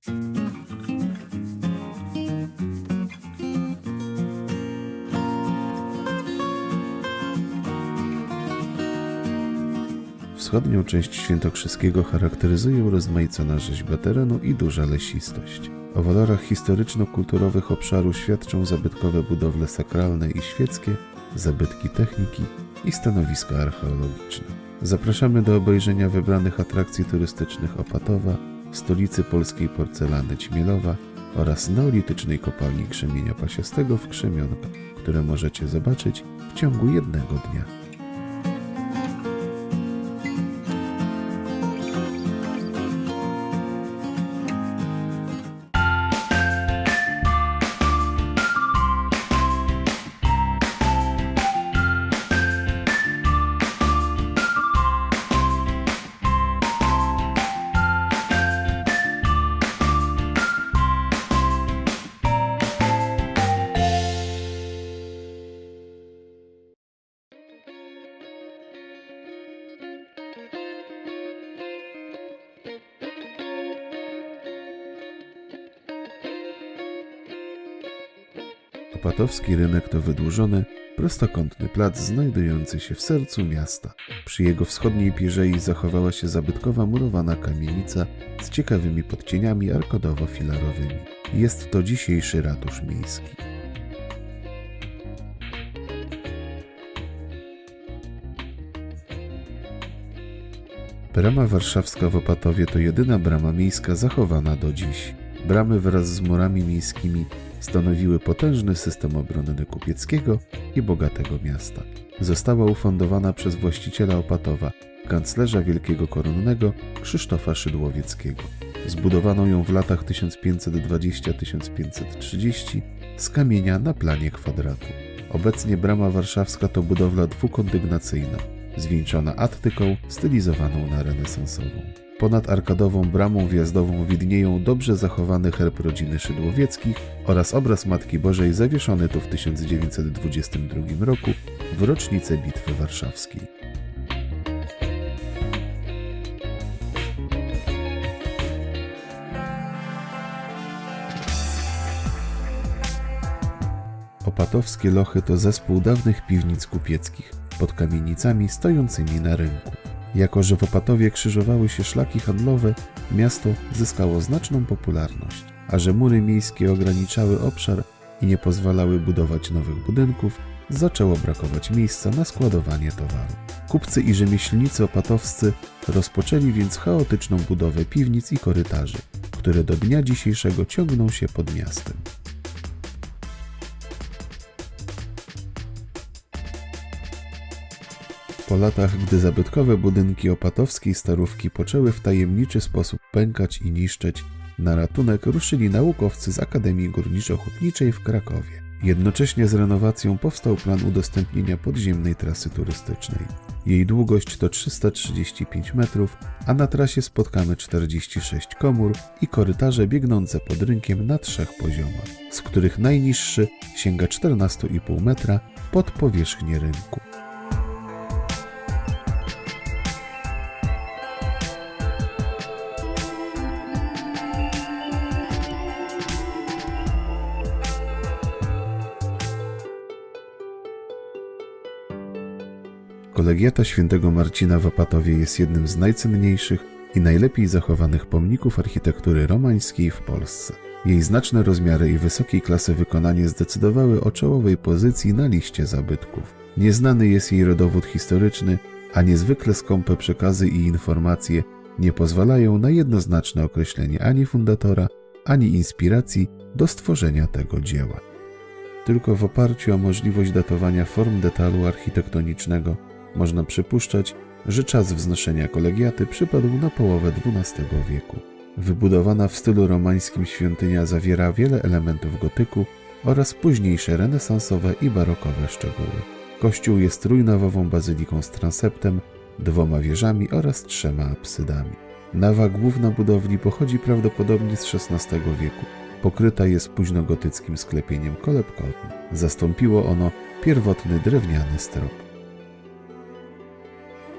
Wschodnią część Świętokrzyskiego charakteryzuje urozmaicona rzeźba terenu i duża lesistość. O walorach historyczno-kulturowych obszaru świadczą zabytkowe budowle sakralne i świeckie, zabytki techniki i stanowiska archeologiczne. Zapraszamy do obejrzenia wybranych atrakcji turystycznych Opatowa, stolicy polskiej porcelany Ćmielowa oraz neolitycznej kopalni krzemienia pasiastego w Krzemionkach, które możecie zobaczyć w ciągu jednego dnia. Opatowski rynek to wydłużony, prostokątny plac znajdujący się w sercu miasta. Przy jego wschodniej pierzei zachowała się zabytkowa murowana kamienica z ciekawymi podcieniami arkadowo-filarowymi. Jest to dzisiejszy ratusz miejski. Brama warszawska w Opatowie to jedyna brama miejska zachowana do dziś. Bramy wraz z murami miejskimi stanowiły potężny system obronny kupieckiego i bogatego miasta. Została ufundowana przez właściciela Opatowa, kanclerza wielkiego koronnego Krzysztofa Szydłowieckiego. Zbudowano ją w latach 1520-1530 z kamienia na planie kwadratu. Obecnie brama warszawska to budowla dwukondygnacyjna, zwieńczona attyką stylizowaną na renesansową. Ponad arkadową bramą wjazdową widnieją dobrze zachowany herb rodziny Szydłowieckich oraz obraz Matki Bożej zawieszony tu w 1922 roku w rocznicę Bitwy Warszawskiej. Opatowskie Lochy to zespół dawnych piwnic kupieckich pod kamienicami stojącymi na rynku. Jako że w Opatowie krzyżowały się szlaki handlowe, miasto zyskało znaczną popularność, a że mury miejskie ograniczały obszar i nie pozwalały budować nowych budynków, zaczęło brakować miejsca na składowanie towaru. Kupcy i rzemieślnicy opatowscy rozpoczęli więc chaotyczną budowę piwnic i korytarzy, które do dnia dzisiejszego ciągną się pod miastem. Po latach, gdy zabytkowe budynki opatowskiej Starówki poczęły w tajemniczy sposób pękać i niszczeć, na ratunek ruszyli naukowcy z Akademii Górniczo-Hutniczej w Krakowie. Jednocześnie z renowacją powstał plan udostępnienia podziemnej trasy turystycznej. Jej długość to 335 metrów, a na trasie spotkamy 46 komór i korytarze biegnące pod rynkiem na 3 poziomach, z których najniższy sięga 14,5 metra pod powierzchnię rynku. Kolegiata Świętego Marcina w Opatowie jest jednym z najcenniejszych i najlepiej zachowanych pomników architektury romańskiej w Polsce. Jej znaczne rozmiary i wysokiej klasy wykonanie zdecydowały o czołowej pozycji na liście zabytków. Nieznany jest jej rodowód historyczny, a niezwykle skąpe przekazy i informacje nie pozwalają na jednoznaczne określenie ani fundatora, ani inspiracji do stworzenia tego dzieła. Tylko w oparciu o możliwość datowania form detalu architektonicznego można przypuszczać, że czas wznoszenia kolegiaty przypadł na połowę XII wieku. Wybudowana w stylu romańskim świątynia zawiera wiele elementów gotyku oraz późniejsze renesansowe i barokowe szczegóły. Kościół jest trójnawową bazyliką z transeptem, 2 wieżami oraz 3 apsydami. Nawa główna budowli pochodzi prawdopodobnie z XVI wieku. Pokryta jest późnogotyckim sklepieniem kolebkowym. Zastąpiło ono pierwotny drewniany strop.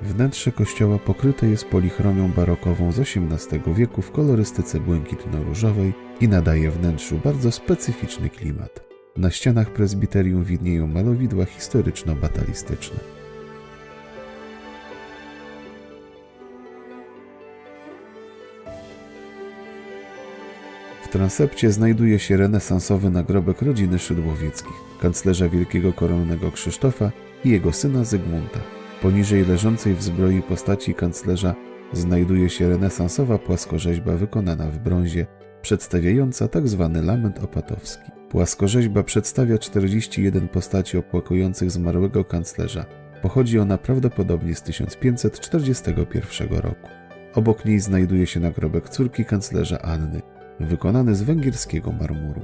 Wnętrze kościoła pokryte jest polichromią barokową z XVIII wieku w kolorystyce błękitno-różowej i nadaje wnętrzu bardzo specyficzny klimat. Na ścianach prezbiterium widnieją malowidła historyczno-batalistyczne. W transepcie znajduje się renesansowy nagrobek rodziny Szydłowieckich, kanclerza wielkiego koronnego Krzysztofa i jego syna Zygmunta. Poniżej leżącej w zbroi postaci kanclerza znajduje się renesansowa płaskorzeźba wykonana w brązie, przedstawiająca tzw. lament opatowski. Płaskorzeźba przedstawia 41 postaci opłakujących zmarłego kanclerza. Pochodzi ona prawdopodobnie z 1541 roku. Obok niej znajduje się nagrobek córki kanclerza Anny, wykonany z węgierskiego marmuru.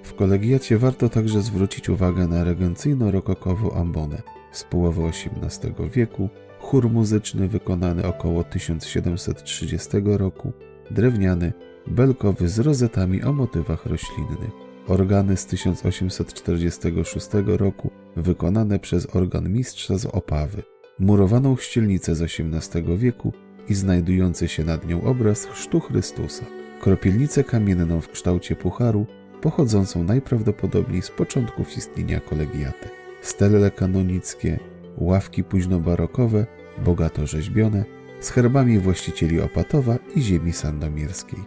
W kolegiacie warto także zwrócić uwagę na regencyjno-rokokową ambonę z połowy XVIII wieku, chór muzyczny wykonany około 1730 roku, drewniany, belkowy z rozetami o motywach roślinnych, organy z 1846 roku wykonane przez organmistrza z Opawy, murowaną chścielnicę z XVIII wieku i znajdujący się nad nią obraz chrztu Chrystusa, kropielnicę kamienną w kształcie pucharu, pochodzącą najprawdopodobniej z początków istnienia kolegiaty, stele kanonickie, ławki późnobarokowe, bogato rzeźbione, z herbami właścicieli Opatowa i ziemi sandomierskiej.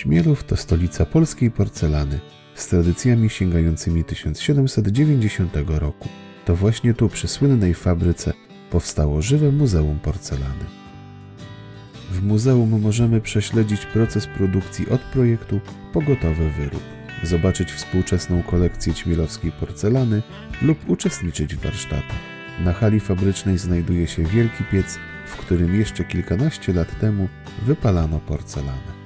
Śmielów to stolica polskiej porcelany z tradycjami sięgającymi 1790 roku. To właśnie tu przy słynnej fabryce powstało żywe Muzeum Porcelany. W muzeum możemy prześledzić proces produkcji od projektu po gotowy wyrób, zobaczyć współczesną kolekcję ćmielowskiej porcelany lub uczestniczyć w warsztatach. Na hali fabrycznej znajduje się wielki piec, w którym jeszcze kilkanaście lat temu wypalano porcelanę.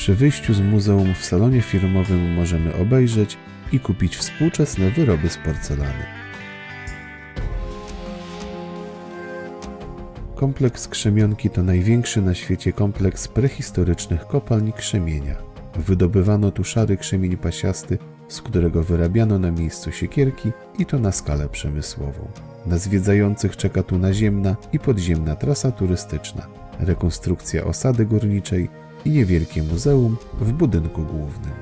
Przy wyjściu z muzeum w salonie firmowym możemy obejrzeć i kupić współczesne wyroby z porcelany. Kompleks Krzemionki to największy na świecie kompleks prehistorycznych kopalni krzemienia. Wydobywano tu szary krzemień pasiasty, z którego wyrabiano na miejscu siekierki i to na skalę przemysłową. Na zwiedzających czeka tu naziemna i podziemna trasa turystyczna, rekonstrukcja osady górniczej i niewielkie muzeum w budynku głównym.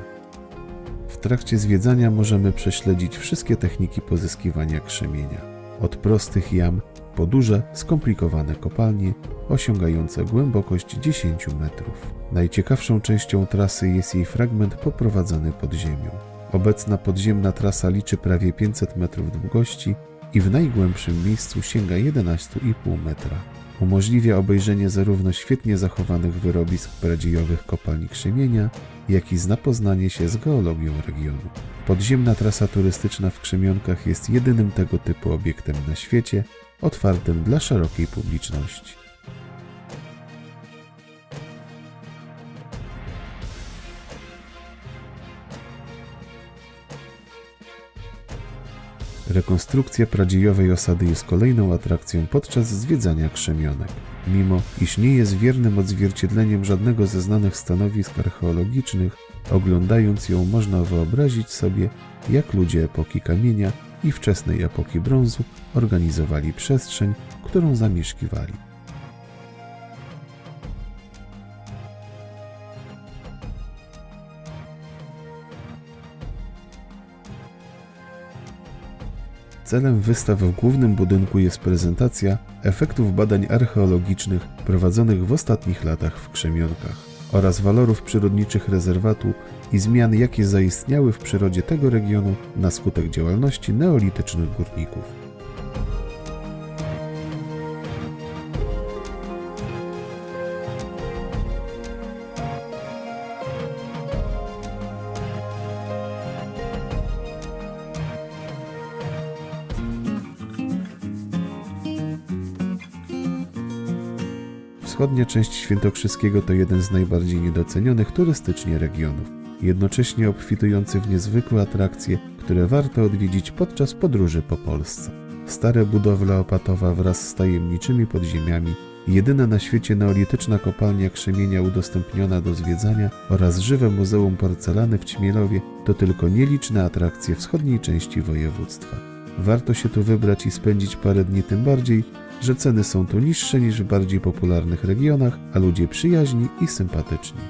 W trakcie zwiedzania możemy prześledzić wszystkie techniki pozyskiwania krzemienia. Od prostych jam po duże, skomplikowane kopalnie osiągające głębokość 10 metrów. Najciekawszą częścią trasy jest jej fragment poprowadzony pod ziemią. Obecna podziemna trasa liczy prawie 500 metrów długości i w najgłębszym miejscu sięga 11,5 metra. Umożliwia obejrzenie zarówno świetnie zachowanych wyrobisk pradziejowych kopalni krzemienia, jak i zapoznanie się z geologią regionu. Podziemna trasa turystyczna w Krzemionkach jest jedynym tego typu obiektem na świecie, otwartym dla szerokiej publiczności. Rekonstrukcja pradziejowej osady jest kolejną atrakcją podczas zwiedzania Krzemionek. Mimo iż nie jest wiernym odzwierciedleniem żadnego ze znanych stanowisk archeologicznych, oglądając ją można wyobrazić sobie, jak ludzie epoki kamienia i wczesnej epoki brązu organizowali przestrzeń, którą zamieszkiwali. Celem wystaw w głównym budynku jest prezentacja efektów badań archeologicznych prowadzonych w ostatnich latach w Krzemionkach. oraz walorów przyrodniczych rezerwatu i zmian, jakie zaistniały w przyrodzie tego regionu na skutek działalności neolitycznych górników. Wschodnia część Świętokrzyskiego to jeden z najbardziej niedocenionych turystycznie regionów, jednocześnie obfitujący w niezwykłe atrakcje, które warto odwiedzić podczas podróży po Polsce. Stare budowle Opatowa wraz z tajemniczymi podziemiami, jedyna na świecie neolityczna kopalnia krzemienia udostępniona do zwiedzania oraz żywe Muzeum Porcelany w Ćmielowie to tylko nieliczne atrakcje wschodniej części województwa. Warto się tu wybrać i spędzić parę dni, tym bardziej, że ceny są tu niższe niż w bardziej popularnych regionach, a ludzie przyjaźni i sympatyczni.